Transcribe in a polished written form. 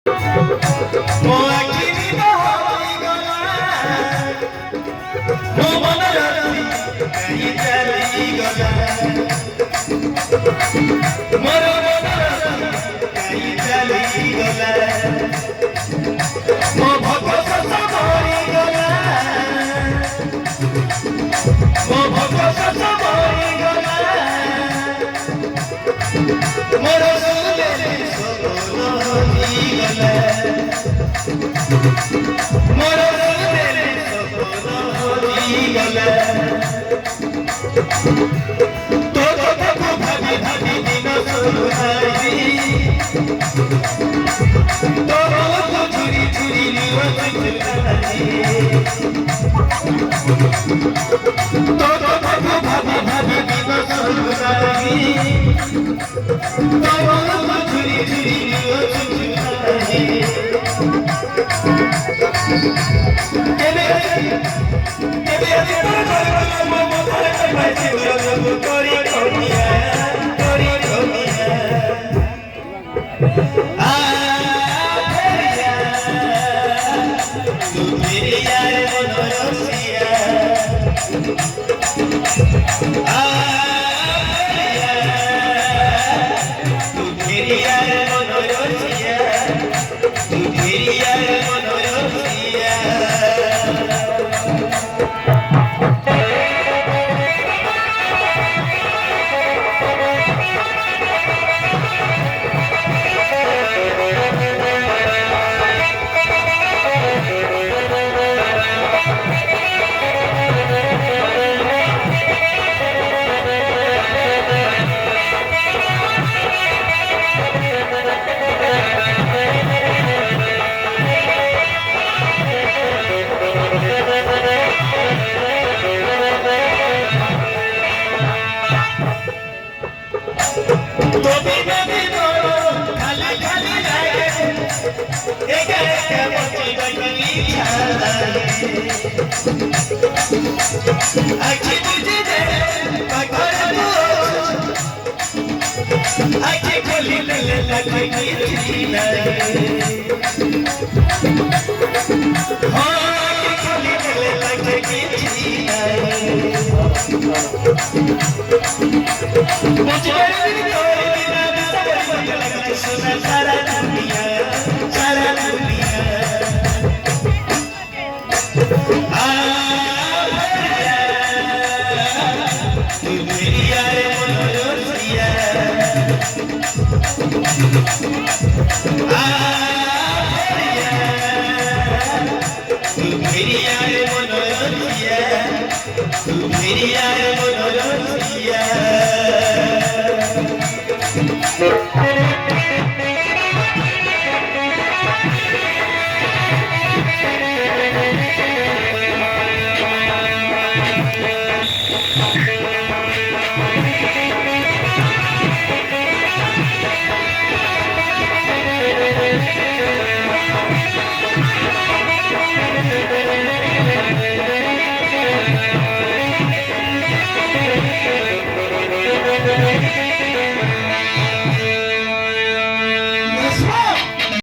ମୋ ଆଖି ନିଦ ହୋଇଗଲା ମୋ ମନ ରାତି କାହିଁ ଚାଲିଗଲା ମୋର ମନ ରାତି କାହିଁ ଚାଲିଗଲା ମୋ ଭୋଗ ଶେଷ ମରିଗଲା ମୋ ଭୋଗ ଶେଷ ମରିଗଲା ମୋର ସୁନ୍ଦର ସପନ ହୋଇଗଲା ମୋର ସୁନ୍ଦର ସପନ ହୋଇଗଲା ତୋ କଥାକୁ ଭାବି ଭାବି ଦିନ ଶୋଇବି ତୋ ମୁହଁକୁ ଝୁରି ଝୁରି ନିଅନ୍ତି ତୋ କଥାକୁ ଭାବି ଭାବି ଦିନ ଶୋଇବି ତୋ ମୁହଁକୁ ଝୁରି ଝୁରି ନିଅନ୍ତି କେବେ ଆଜି ତୋର ଘର ମୋ ମନରେ ପାଇଛି ତୋର କରି କରିଆ आ फेरिया तू फेरिया रे मनोरसिया आ फेरिया तू फेरिया रे मनोरसिया तू फेरिया रे मनोरसिया तो भी खाली खाली लागे एक एक बच्ची बनी आखी बुझे दे पकड़ आखी खोली ले लगे थी हाँ आखी खोली ले लगे थी मुझे सारा दुनिया आ भैया तू मेरी यारे मनोरसिया आ भैया तू मेरी यारे मनोरसिया तू मेरी